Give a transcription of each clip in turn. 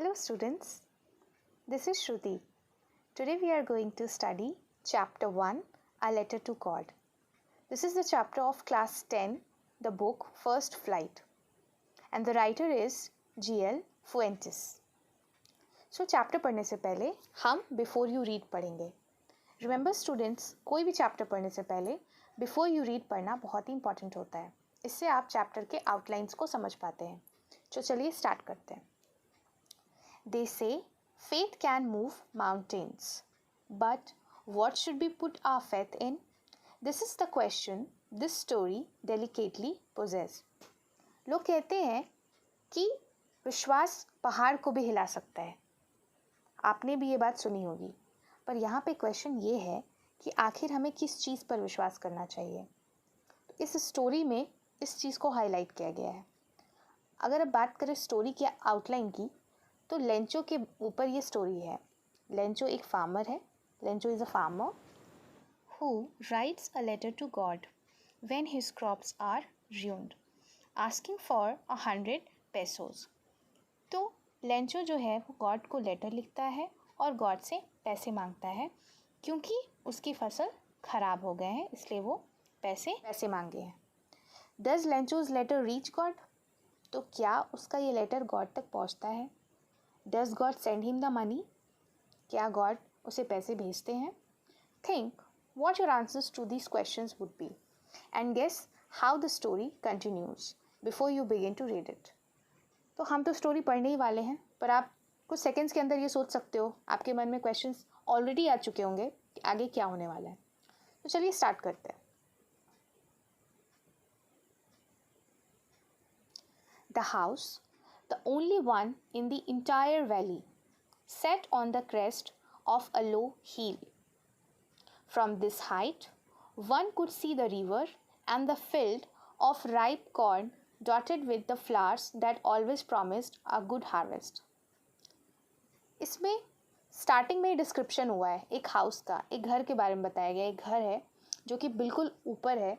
Hello students, this is Shruti. Today we are going to study chapter 1, A Letter to God. This is the chapter of class 10, the book First Flight, and the writer is G.L. Fuentes. So chapter पढ़ने से पहले हम Before You Read पढ़ेंगे. Remember students, कोई भी chapter पढ़ने से पहले Before You Read पढ़ना बहुत ही important होता है. इससे आप chapter के outlines को समझ पाते हैं. तो चलिए start करते हैं. They say faith can move mountains, but what should we put our faith in? This is the question this story delicately poses. लोग कहते हैं कि विश्वास पहाड़ को भी हिला सकता है. आपने भी ये बात सुनी होगी, पर यहाँ पे क्वेश्चन ये है कि आखिर हमें किस चीज़ पर विश्वास करना चाहिए. तो इस स्टोरी में इस चीज़ को हाईलाइट किया गया है. अगर अब बात करें स्टोरी की आउटलाइन की, तो लेंचो के ऊपर ये स्टोरी है. लेंचो एक फार्मर है. Lencho is a farmer who writes a letter to God when his crops are ruined, asking for 100 pesos. तो लेंचो जो है वो गॉड को लेटर लिखता है और गॉड से पैसे मांगता है क्योंकि उसकी फसल ख़राब हो गए हैं, इसलिए वो पैसे मांगे हैं. Does Lencho's letter reach God? तो क्या उसका ये लेटर गॉड तक पहुंचता है? Does God send him the money? क्या गॉड उसे पैसे भेजते हैं? Think what your answers to these questions would be and guess how the story continues before you begin to read it. तो हम तो स्टोरी पढ़ने ही वाले हैं, पर आप कुछ सेकंड्स के अंदर ये सोच सकते हो, आपके मन में क्वेश्चंस ऑलरेडी आ चुके होंगे कि आगे क्या होने वाला है. तो चलिए स्टार्ट करते हैं. The house, the only one in the entire valley, sat on the crest of a low hill. From this height, one could see the river and the field of ripe corn dotted with the flowers that always promised a good harvest. इसमें starting में description हुआ है एक house का, एक घर के बारे में बताया गया. एक घर है जो कि बिल्कुल ऊपर है,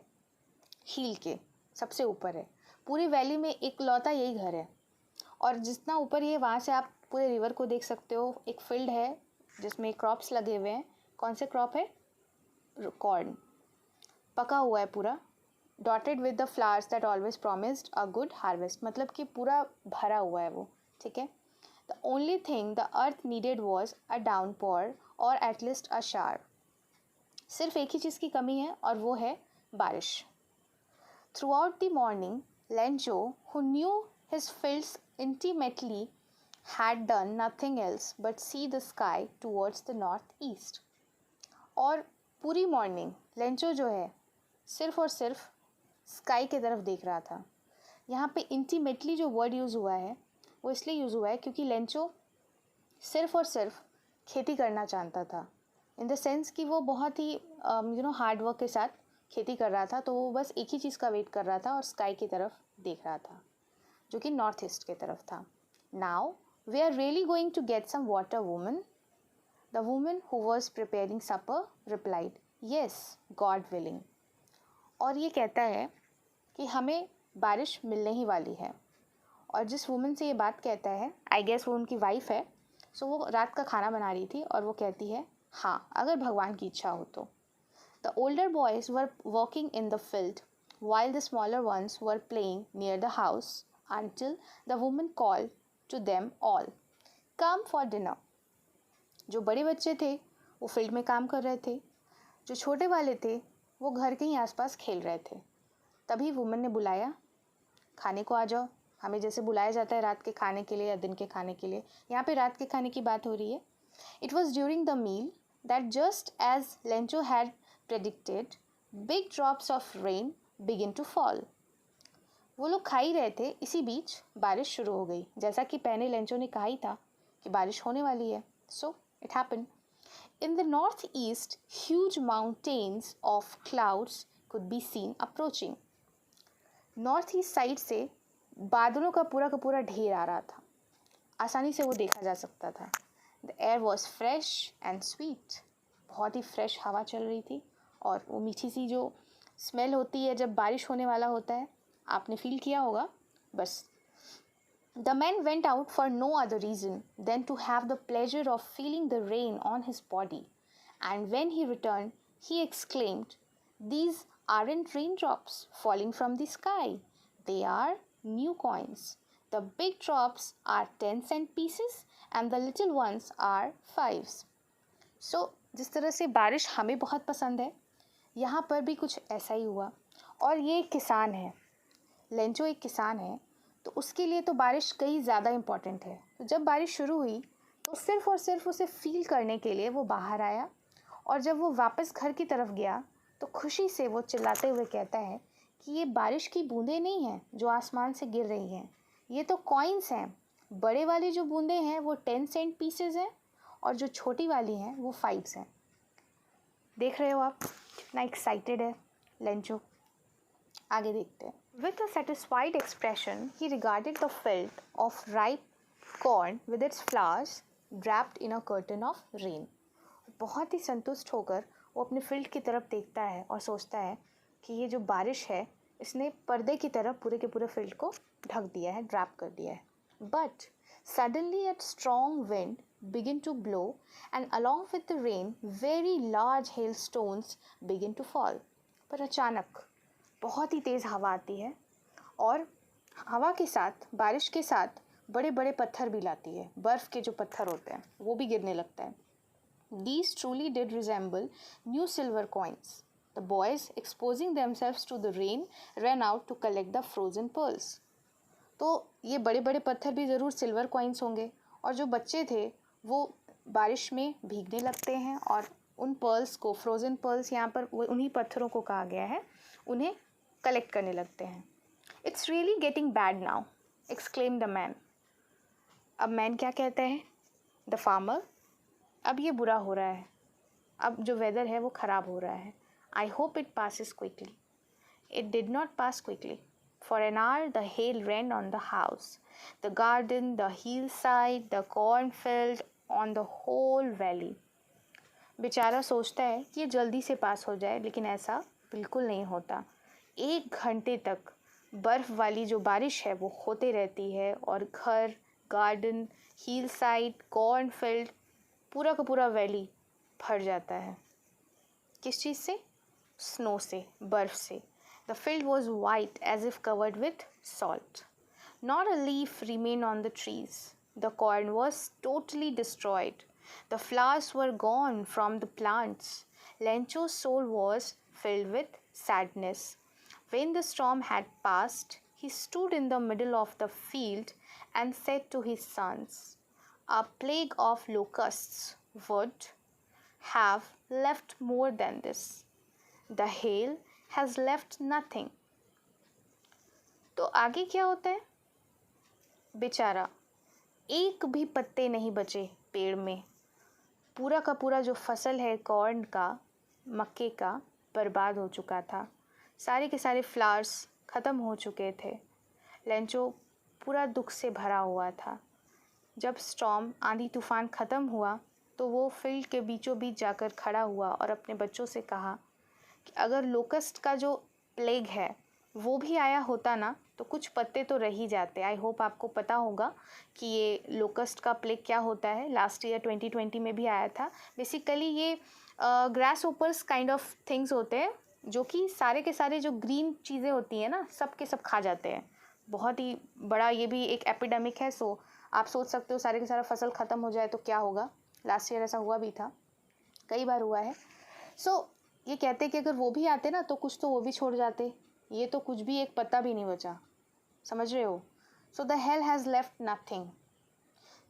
हिल के सबसे ऊपर है. पूरी वैली में एक लौता यही घर है, और जितना ऊपर ये वहाँ से आप पूरे रिवर को देख सकते हो. एक फील्ड है जिसमें क्रॉप्स लगे हुए हैं. कौन से क्रॉप है? कॉर्न. पका हुआ है पूरा. Dotted with the flowers that always promised a good harvest, मतलब कि पूरा भरा हुआ है वो. ठीक है. The only thing the earth needed was a downpour और एटलीस्ट अ शावर. सिर्फ एक ही चीज़ की कमी है और वो है बारिश. Through out the morning Lencho, who knew his fields intimately, had done nothing else but see the sky towards the northeast. और पूरी मॉर्निंग लेंचो जो है सिर्फ और सिर्फ स्काई की तरफ देख रहा था. यहाँ पे इंटीमेटली जो वर्ड यूज़ हुआ है वो इसलिए यूज़ हुआ है क्योंकि लेंचो सिर्फ और सिर्फ खेती करना चाहता था. इन द सेंस कि वो बहुत ही हार्ड वर्क के साथ खेती कर रहा था. तो वो बस एक ही चीज़ का वेट कर रहा था और स्काई की तरफ देख रहा था, जो कि नॉर्थ ईस्ट की तरफ था. Now we are really going to get some water woman. The woman who was preparing supper replied, yes God willing. और ये कहता है कि हमें बारिश मिलने ही वाली है. और जिस वुमन से ये बात कहता है, आई गेस वो उनकी वाइफ है. सो वो रात का खाना बना रही थी और वो कहती है हाँ, अगर भगवान की इच्छा हो तो. The older boys were working in the field while the smaller ones were playing near the house until the woman called to them all, "Come for dinner." जो बड़े बच्चे थे वो फील्ड में काम कर रहे थे, जो छोटे वाले थे वो घर के ही आसपास खेल रहे थे. तभी वुमन ने बुलाया, खाने को आ जाओ. हमें जैसे बुलाया जाता है रात के खाने के लिए या दिन के खाने के लिए, यहाँ पे रात के खाने की बात हो रही है. It was during the meal that just as Lencho had predicted, big drops of rain begin to fall. वो लोग खा ही रहे थे, इसी बीच बारिश शुरू हो गई. जैसा कि पहले लेंचो ने कहा ही था कि बारिश होने वाली है. So it happened. In the northeast, huge mountains of clouds could be seen approaching. North east side से बादलों का पूरा ढेर आ रहा था. आसानी से वो देखा जा सकता था. The air was fresh and sweet. बहुत ही फ्रेश हवा चल रही थी और वो मीठी सी जो स्मेल होती है जब बारिश होने वाला होता है, आपने फील किया होगा. बस The man went out for no other reason than to have the pleasure of feeling the rain on his body, and when he returned, he exclaimed, "These aren't raindrops falling from the sky, they are new coins. The big drops are 10-cent pieces and the little ones are fives." So, जिस तरह से बारिश हमें बहुत पसंद है, यहाँ पर भी कुछ ऐसा ही हुआ। और ये एक किसान है, लेंचो एक किसान है, तो उसके लिए तो बारिश कहीं ज़्यादा इम्पॉर्टेंट है। तो जब बारिश शुरू हुई तो सिर्फ़ और सिर्फ उसे फ़ील करने के लिए वो बाहर आया, और जब वो वापस घर की तरफ गया तो खुशी से वो चिल्लाते हुए कहता है कि ये बारिश की बूंदें नहीं हैं जो आसमान से गिर रही हैं, ये तो कॉइन्स हैं। बड़े वाली जो बूंदें हैं वो 10-cent पीसेज हैं और जो छोटी वाली हैं वो 5s हैं। देख रहे हो आप कितना एक्साइटेड है लेंचो। आगे देखते हैं। With a satisfied expression, he regarded the field of ripe corn with its flowers wrapped in a curtain of rain. बहुत ही संतुष्ट होकर वो अपने फील्ड की तरफ देखता है और सोचता है कि ये जो बारिश है इसने पर्दे की तरफ पूरे के पूरे फील्ड को ढक दिया है, ड्रैप कर दिया है। But suddenly a strong wind began to blow, and along with the rain, very large hailstones began to fall. पर अचानक बहुत ही तेज़ हवा आती है और हवा के साथ, बारिश के साथ बड़े बड़े पत्थर भी लाती है। बर्फ़ के जो पत्थर होते हैं वो भी गिरने लगता है। These truly did resemble new silver coins. The boys, exposing themselves to the rain, ran out to collect the frozen pearls. तो ये बड़े बड़े पत्थर भी ज़रूर सिल्वर कॉइन्स होंगे, और जो बच्चे थे वो बारिश में भीगने लगते हैं और उन पर्ल्स को, फ्रोज़न पर्ल्स यहाँ पर उन्हीं पत्थरों को कहा गया है, उन्हें कलेक्ट करने लगते हैं। "It's really getting bad now," exclaimed the man. अब मैन क्या कहता है? द फार्मर, अब ये बुरा हो रहा है, अब जो वेदर है वो ख़राब हो रहा है। "I hope it passes quickly." It did not pass quickly. For an hour the hail rained on the house, the garden, the hillside, the cornfield, on the whole valley. बेचारा सोचता है कि ये जल्दी से पास हो जाए, लेकिन ऐसा बिल्कुल नहीं होता। 1 घंटे तक बर्फ़ वाली जो बारिश है वो होते रहती है और घर, गार्डन, हिल साइड, कॉर्नफील्ड, पूरा का पूरा वैली भर जाता है। किस चीज़ से? स्नो से, बर्फ़ से। The field was white as if covered with salt. Not a leaf remained on the trees. The corn was totally destroyed. The flowers were gone from the plants. Lencho's soul was filled with sadness. When the storm had passed, he stood in the middle of the field and said to his sons, "A plague of locusts would have left more than this. The hail has left nothing." तो आगे क्या होता है? बेचारा, एक भी पत्ते नहीं बचे पेड़ में। पूरा का पूरा जो फसल है कॉर्न का, मक्के का, बर्बाद हो चुका था। सारे के सारे फ्लावर्स ख़त्म हो चुके थे। लेंचो पूरा दुख से भरा हुआ था। जब स्टॉर्म, आंधी तूफ़ान ख़त्म हुआ तो वो फील्ड के बीचों बीच जाकर खड़ा हुआ और अपने बच्चों से कहा कि अगर लोकस्ट का जो प्लेग है वो भी आया होता ना तो कुछ पत्ते तो रह ही जाते। आई होप आपको पता होगा कि ये लोकस्ट का प्लेग क्या होता है। लास्ट ईयर 2020 में भी आया था। बेसिकली ये ग्रास ओपर्स काइंड ऑफ थिंग्स होते हैं जो कि सारे के सारे जो ग्रीन चीज़ें होती हैं ना, सब के सब खा जाते हैं। बहुत ही बड़ा ये भी एक एपिडेमिक है। सो आप सोच सकते हो सारे के सारा फसल ख़त्म हो जाए तो क्या होगा। लास्ट ईयर ऐसा हुआ भी था, कई बार हुआ है। सो ये कहते हैं कि अगर वो भी आते ना तो कुछ तो वो भी छोड़ जाते। ये तो कुछ भी, एक पत्ता भी नहीं बचा। समझ रहे हो? So the hail has left nothing.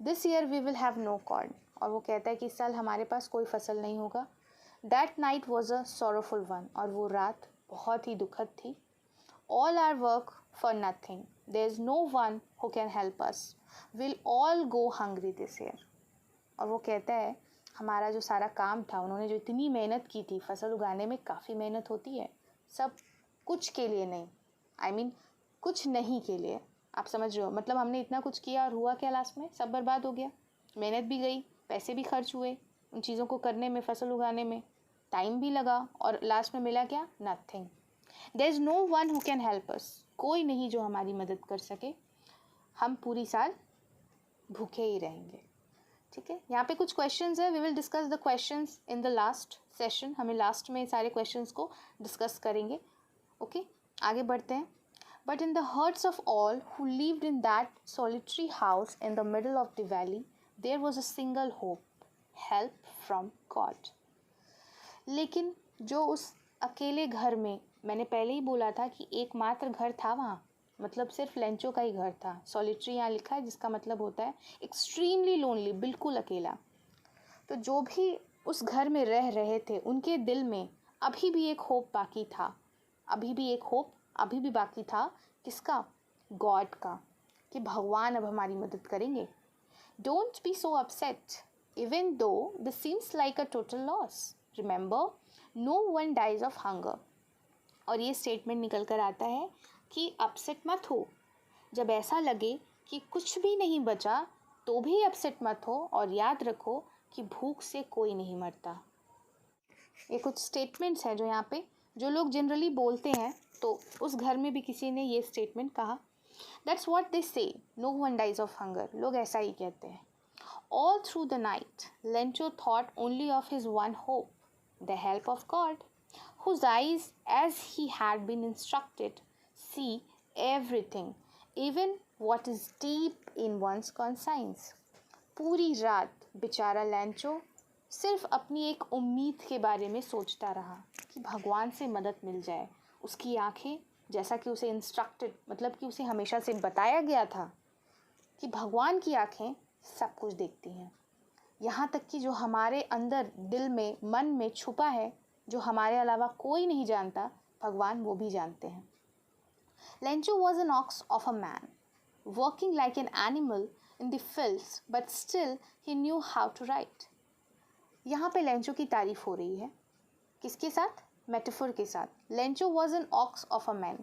This year we will have no corn. और वो कहता है कि इस साल हमारे पास कोई फसल नहीं होगा। That night was a sorrowful one. और वो रात बहुत ही दुखद थी। All our work for nothing, there is no one who can help us, will all go hungry this year. और वो कहता है हमारा जो सारा काम था, उन्होंने जो इतनी मेहनत की थी, फसल उगाने में काफ़ी मेहनत होती है, सब कुछ के लिए नहीं, आई मीन कुछ नहीं के लिए। आप समझ रहे हो? मतलब हमने इतना कुछ किया और हुआ क्या लास्ट में? सब बर्बाद हो गया। मेहनत भी गई, पैसे भी खर्च हुए उन चीज़ों को करने में, फसल उगाने में टाइम भी लगा, और लास्ट में मिला क्या? Nothing. There is no one who can help us. कोई नहीं जो हमारी मदद कर सके। हम पूरी साल भूखे ही रहेंगे। ठीक है, यहाँ पे कुछ क्वेश्चंस है, we will discuss the questions in the last session. हमें लास्ट में सारे क्वेश्चंस को डिस्कस करेंगे। ओके, आगे बढ़ते हैं। But in the hearts of all who lived in that solitary house in the middle of the valley there was a single hope, help from God. लेकिन जो उस अकेले घर में, मैंने पहले ही बोला था कि एकमात्र घर था वहाँ, मतलब सिर्फ लेंचो का ही घर था। सॉलिटरी यहाँ लिखा है जिसका मतलब होता है एक्सट्रीमली लोनली, बिल्कुल अकेला। तो जो भी उस घर में रह रहे थे उनके दिल में अभी भी एक होप बाकी था, अभी भी एक होप अभी भी बाकी था। किसका? गॉड का, कि भगवान अब हमारी मदद करेंगे। Don't be so upset even though this seems like a total loss, remember no one dies of hunger. और ये स्टेटमेंट निकल कर आता है कि अपसेट मत हो, जब ऐसा लगे कि कुछ भी नहीं बचा तो भी अपसेट मत हो, और याद रखो कि भूख से कोई नहीं मरता। ये कुछ स्टेटमेंट्स हैं जो यहाँ पे जो लोग जनरली बोलते हैं, तो उस घर में भी किसी ने ये स्टेटमेंट कहा। That's what they say, no one dies of hunger, लोग ऐसा ही कहते हैं। All through the night Lencho thought only of his one hope, the help of God, whose eyes, as he had been instructed, see everything, even what is deep in one's conscience. पूरी रात बेचारा Lencho सिर्फ अपनी एक उम्मीद के बारे में सोचता रहा कि भगवान से मदद मिल जाए। उसकी आंखें, जैसा कि उसे इंस्ट्रक्टेड, मतलब कि उसे हमेशा से बताया गया था कि भगवान की आंखें सब कुछ देखती हैं, यहाँ तक कि जो हमारे अंदर दिल में, मन में छुपा है, जो हमारे अलावा कोई नहीं जानता, भगवान वो भी जानते हैं। Lencho was an ox of a man, working like an animal in the fields, but still he knew how to write. यहाँ पे लेंचो की तारीफ हो रही है, किसके साथ? मेटाफोर के साथ। Lencho was an ox of a man,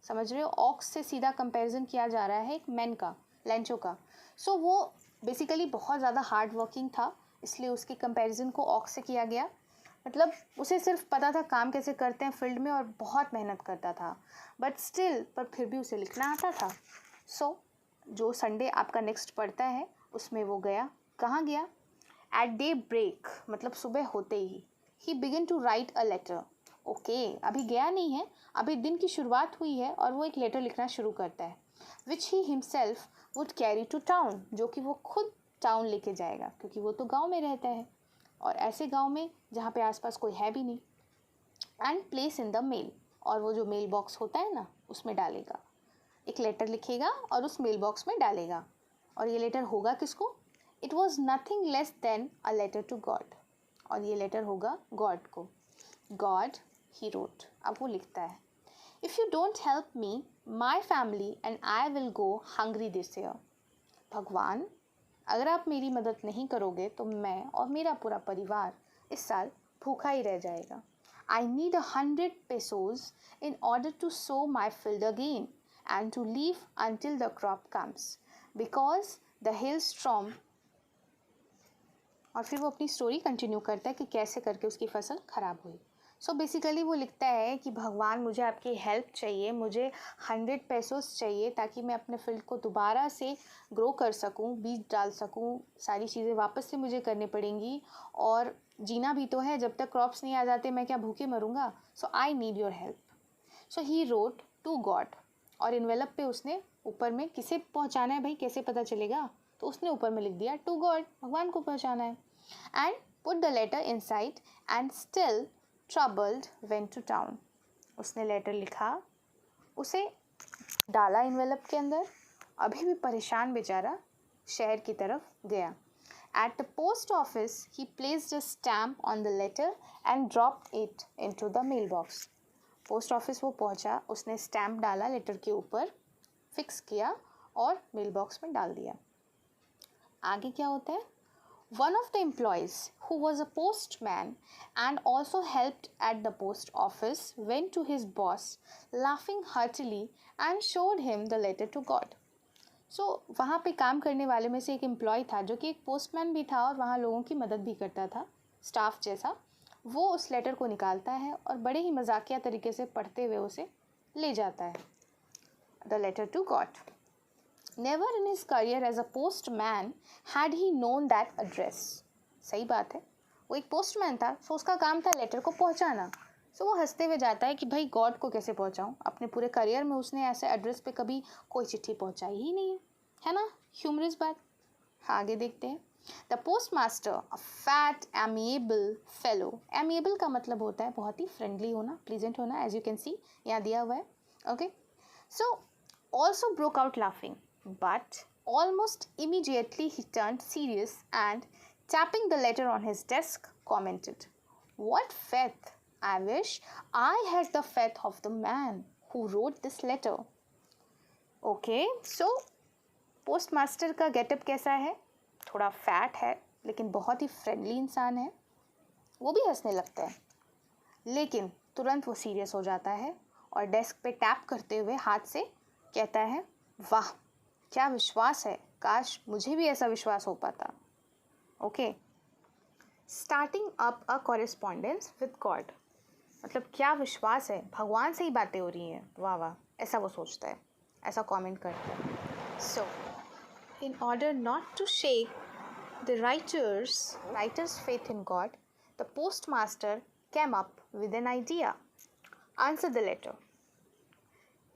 समझ रहे हो? ऑक्स से सीधा कंपैरिजन किया जा रहा है एक मैन का, लेंचो का। सो वो बेसिकली बहुत ज़्यादा हार्ड वर्किंग था, इसलिए उसके कंपैरिजन को ऑक्स से किया गया। मतलब उसे सिर्फ पता था काम कैसे करते हैं फील्ड में, और बहुत मेहनत करता था, बट स्टिल, पर फिर भी उसे लिखना आता था। सो जो संडे आपका नेक्स्ट पढ़ता है उसमें वो गया, कहाँ गया? एट डे ब्रेक, मतलब सुबह होते ही begin to write a letter. Okay, अभी गया नहीं है, अभी दिन की शुरुआत हुई है और वो एक लेटर लिखना शुरू करता है, which he himself would carry to town, जो कि वो खुद टाउन लेके जाएगा, क्योंकि वो तो गांव में रहता है, और ऐसे गांव में जहाँ पे आसपास कोई है भी नहीं। And place in the mail, और वो जो मेल बॉक्स होता है ना, उसमें डालेगा, एक लेटर लिखेगा और उस मेल बॉक्स में डालेगा। और ये लेटर होगा किसको? It was nothing less than a letter to God, और ये लेटर होगा गॉड को। गॉड, ही रोट, अब वो लिखता है, if you don't help me my family and I will go hungry this year. भगवान, अगर आप मेरी मदद नहीं करोगे तो मैं और मेरा पूरा परिवार इस साल भूखा ही रह जाएगा। I need 100 pesos in order to sow my field again and to leave until the crop comes because the hailstorm। और फिर वो अपनी स्टोरी कंटिन्यू करता है कि कैसे करके उसकी फसल ख़राब हुई। सो बेसिकली वो लिखता है कि भगवान, मुझे आपकी हेल्प चाहिए, मुझे 100 pesos चाहिए ताकि मैं अपने फील्ड को दोबारा से ग्रो कर सकूं, बीज डाल सकूं, सारी चीज़ें वापस से मुझे करनी पड़ेंगी, और जीना भी तो है, जब तक क्रॉप्स नहीं आ जाते मैं क्या भूखे मरूंगा? So I need your help. So he wrote to God, और इन्वेलप पे उसने ऊपर में किसे पहुंचाना है भाई, कैसे पता चलेगा? तो उसने ऊपर में लिख दिया टू गॉड, भगवान को पहुंचाना है। And put the letter inside and still troubled went to town. उसने लेटर लिखा, उसे डाला इन्वेलप के अंदर, अभी भी परेशान बेचारा शहर की तरफ गया। At the post office he placed a stamp on the letter and dropped it into the mail box. Post office वो पहुंचा, उसने स्टैम्प डाला लेटर के ऊपर, फिक्स किया और मेल बॉक्स में डाल दिया। आगे क्या होता है? One of the employees, who was a postman and also helped at the post office, went to his boss, laughing heartily, and showed him the letter to God. So वहाँ पे काम करने वाले में से एक एम्प्लॉय था जो कि एक पोस्टमैन भी था और वहाँ लोगों की मदद भी करता था, स्टाफ जैसा। वो उस लेटर को निकालता है और बड़े ही मजाकिया तरीके से पढ़ते हुए उसे ले जाता है। The letter to God. Never in his career as a postman had he known that address. सही बात है, वो एक पोस्टमैन था, सो उसका काम था लेटर को पहुंचाना. सो वो हंसते हुए जाता है कि भाई गॉड को कैसे पहुंचाऊं. अपने पूरे करियर में उसने ऐसे एड्रेस पे कभी कोई चिट्ठी पहुंचाई ही नहीं है ना. ह्यूमरस बात. हाँ, आगे देखते हैं. The post master, a fat amiable fellow. Amiable का मतलब होता है बहुत ही फ्रेंडली होना, प्लीजेंट होना, एज यू कैन सी यहाँ दिया हुआ है. Okay, so also broke out laughing, but almost immediately he turned serious and, tapping the letter on his desk, commented, "What faith! I wish I had the faith of the man who wrote this letter." Okay, so postmaster का getup कैसा है? थोड़ा fat है लेकिन बहुत ही friendly इंसान है. वो भी हंसने लगता है लेकिन तुरंत वो सीरियस हो जाता है और डेस्क पे टैप करते हुए हाथ से कहता है, वाह क्या विश्वास है, काश मुझे भी ऐसा विश्वास हो पाता. Okay, starting up a correspondence with God, मतलब क्या विश्वास है, भगवान से ही बातें हो रही हैं, वाह वाह, ऐसा वो सोचता है, ऐसा कमेंट करता है. So in order not to shake the writer's faith in God, the post master came up with an idea. Answer the letter.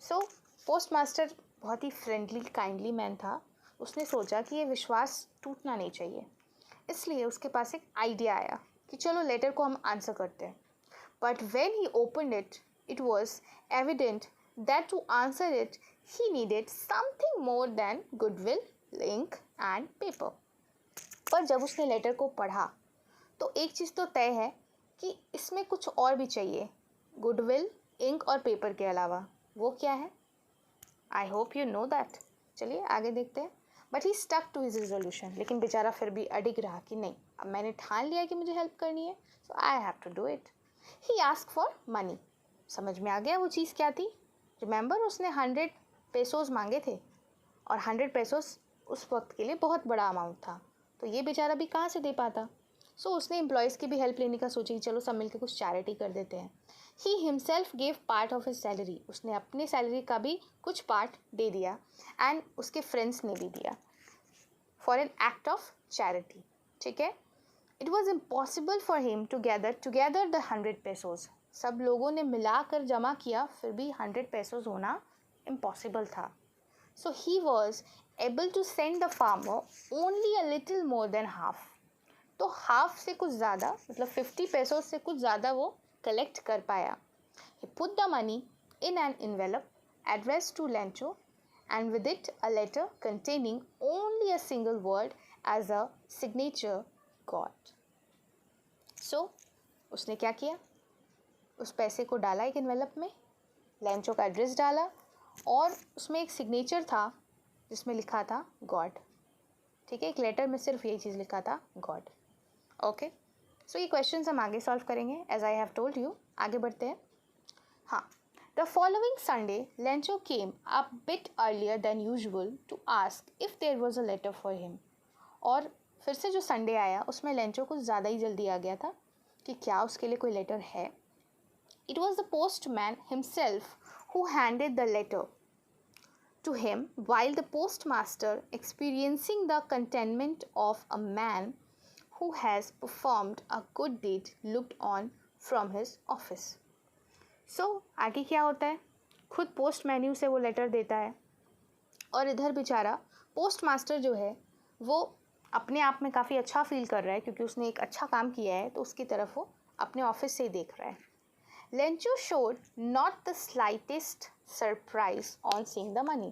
So post master बहुत ही फ्रेंडली काइंडली मैन था. उसने सोचा कि ये विश्वास टूटना नहीं चाहिए, इसलिए उसके पास एक आइडिया आया कि चलो लेटर को हम आंसर करते हैं. But when he opened it, it was evident that to answer it he needed something more than goodwill, ink and paper. पर जब उसने लेटर को पढ़ा तो एक चीज़ तो तय है कि इसमें कुछ और भी चाहिए, गुडविल, इंक और पेपर के अलावा. वो क्या है? I hope you know that. चलिए आगे देखते हैं. But he stuck to his resolution, लेकिन बेचारा फिर भी अडिग रहा कि नहीं, अब मैंने ठान लिया कि मुझे हेल्प करनी है, so I have to do it. He ask for money. समझ में आ गया वो चीज़ क्या थी. रिमेंबर, उसने 100 पेसोज मांगे थे और 100 पेसोज उस वक्त के लिए बहुत बड़ा अमाउंट था, तो ये बेचारा भी कहाँ से दे पाता. सो उसने एम्प्लॉयज़ की भी हेल्प लेने का सोचा कि चलो सब मिलकर कुछ चैरिटी कर देते हैं. He himself gave part of his salary. उसने अपने सैलरी का भी कुछ पार्ट दे दिया एंड उसके फ्रेंड्स ने भी दिया for an act of charity. ठीक है. It was impossible for him to gather together the 100 pesos. सब लोगों ने मिलाकर जमा किया, फिर भी 100 पेसोज होना इम्पॉसिबल था. So he was able to send the farmer only a little more than half. तो हाफ से कुछ ज़्यादा, मतलब 50 पेसोज से कुछ ज़्यादा वो कलेक्ट कर पाया. He put the money in an envelope addressed to Lencho and with it a letter containing only a single word as a signature, God. So उसने क्या किया? उस पैसे को डाला एक एनवेलप में, लेंचो का एड्रेस डाला और उसमें एक सिग्नेचर था जिसमें लिखा था गॉड. ठीक है, एक लेटर में सिर्फ यही चीज़ लिखा था, गॉड. ओके, सो ये क्वेश्चन हम आगे सॉल्व करेंगे as I have told you. आगे बढ़ते हैं. हाँ, the following Sunday Lencho came a bit earlier than usual to ask if there was a letter for him. और फिर से जो संडे आया उसमें लेंचो कुछ ज़्यादा ही जल्दी आ गया था कि क्या उसके लिए कोई लेटर है. It was the postman himself who handed the letter to him, while the postmaster, experiencing the contentment of a man who has performed a good deed, looked on from his office. So आगे क्या होता है? खुद post menu से वो letter देता है और इधर बेचारा पोस्ट मास्टर जो है वो अपने आप में काफ़ी अच्छा फील कर रहा है क्योंकि उसने एक अच्छा काम किया है, तो उसकी तरफ वो अपने ऑफिस से ही देख रहा है. Lencho showed not the slightest surprise on seeing the money.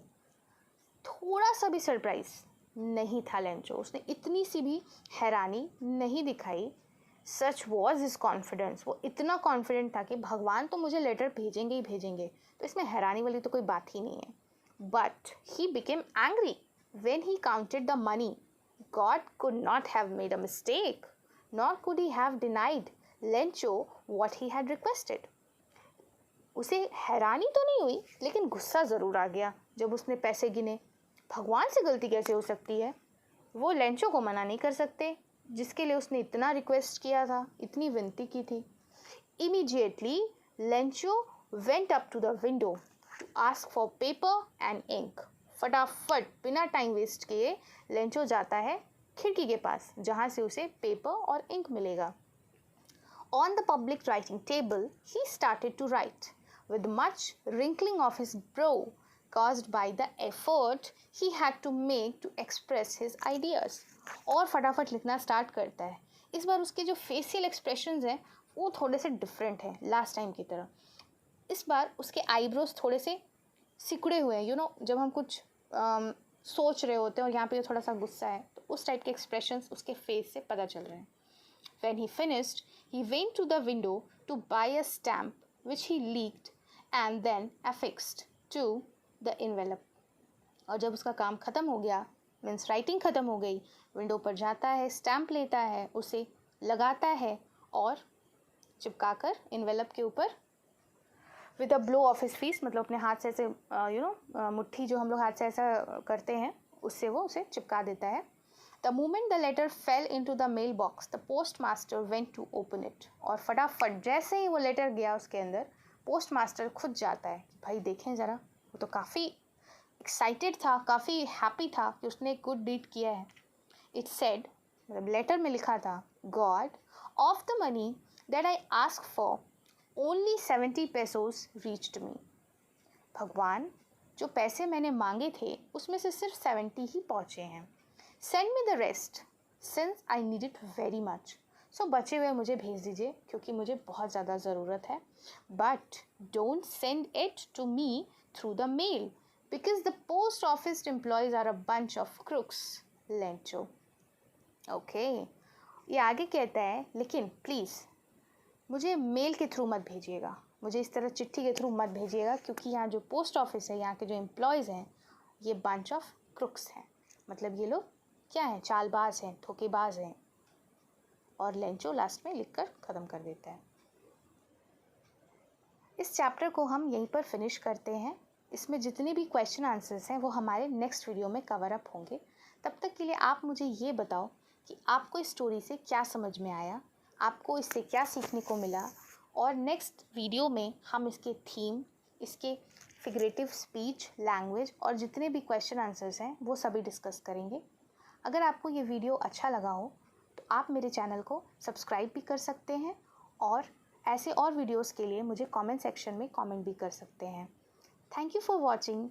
थोड़ा सा भी सरप्राइज नहीं था लेंचो, उसने इतनी सी भी हैरानी नहीं दिखाई. सच वॉज हिज कॉन्फिडेंस, वो इतना कॉन्फिडेंट था कि भगवान तो मुझे लेटर भेजेंगे ही भेजेंगे, तो इसमें हैरानी वाली तो कोई बात ही नहीं है. But he became angry when he counted the money. God could not have made a mistake, nor could he have denied Lencho what he had requested. उसे हैरानी तो नहीं हुई लेकिन गुस्सा ज़रूर आ गया जब उसने पैसे गिने. भगवान से गलती कैसे हो सकती है? वो लेंचो को मना नहीं कर सकते जिसके लिए उसने इतना रिक्वेस्ट किया था, इतनी विनती की थी. Immediately Lencho went up to the window to ask for paper and ink फटाफट बिना टाइम वेस्ट किए लेंचो जाता है खिड़की के पास जहाँ से उसे पेपर और इंक मिलेगा. On the public writing table, he started to write, with much wrinkling of his brow caused by the effort he had to make to express his ideas. और फटाफट लिखना स्टार्ट करता है. इस बार उसके जो फेशियल एक्सप्रेशंस हैं वो थोड़े से डिफरेंट हैं लास्ट टाइम की तरह. इस बार उसके आईब्रोज थोड़े से सिकुड़े हुए हैं. जब हम कुछ सोच रहे होते हैं और यहाँ पे थोड़ा सा गुस्सा है तो उस टाइप के एक्सप्रेशंस उसके फेस से पता चल रहे हैं. When he finished, he went to the window to buy a stamp which he leaked and then affixed to the envelope. और जब उसका काम ख़त्म हो गया, मीन्स राइटिंग ख़त्म हो गई, विंडो पर जाता है, स्टैम्प लेता है, उसे लगाता है और चिपका कर इन्वेलप के ऊपर with a blow of his fees, मतलब अपने हाथ से ऐसे मुट्ठी जो हम लोग हाथ से ऐसा करते हैं उससे वो उसे चिपका देता है. The moment the letter fell into the mailbox, the postmaster went to open it. और फटाफट जैसे ही वो लेटर गया उसके अंदर, पोस्टमास्टर खुद जाता है कि भाई देखें ज़रा. वो तो काफ़ी एक्साइटेड था, काफ़ी हैप्पी था कि उसने एक गुड डीड किया है. It said, मतलब लेटर में लिखा था, God, of the money that I asked for, only 70 pesos reached me. भगवान, जो पैसे मैंने मांगे थे उसमें से सिर्फ 70 ही पहुँचे हैं. Send me the rest since I need it very much. So बचे हुए मुझे भेज दीजिए क्योंकि मुझे बहुत ज़्यादा ज़रूरत है. But don't send it to me through the mail because the post office employees are a bunch of crooks. Lencho. Okay. ये आगे कहता है लेकिन प्लीज़ मुझे मेल के थ्रू मत भेजिएगा, मुझे इस तरह चिट्ठी के थ्रू मत भेजिएगा क्योंकि यहाँ जो पोस्ट ऑफिस है, यहाँ के जो एम्प्लॉयज़ हैं ये बंच ऑफ क्रुक्स हैं. मतलब ये लोग क्या हैं, चालबाज हैं, धोखेबाज हैं. और लेंचो लास्ट में लिखकर ख़त्म कर देता है. इस चैप्टर को हम यहीं पर फिनिश करते हैं. इसमें जितने भी क्वेश्चन आंसर्स हैं वो हमारे नेक्स्ट वीडियो में कवर अप होंगे. तब तक के लिए आप मुझे ये बताओ कि आपको इस स्टोरी से क्या समझ में आया, आपको इससे क्या सीखने को मिला. और नेक्स्ट वीडियो में हम इसके थीम, इसके फिगरेटिव स्पीच, लैंग्वेज और जितने भी क्वेश्चन आंसर्स हैं वो सभी डिस्कस करेंगे. अगर आपको ये वीडियो अच्छा लगा हो तो आप मेरे चैनल को सब्सक्राइब भी कर सकते हैं और ऐसे और वीडियोस के लिए मुझे कमेंट सेक्शन में कमेंट भी कर सकते हैं. Thank you for watching.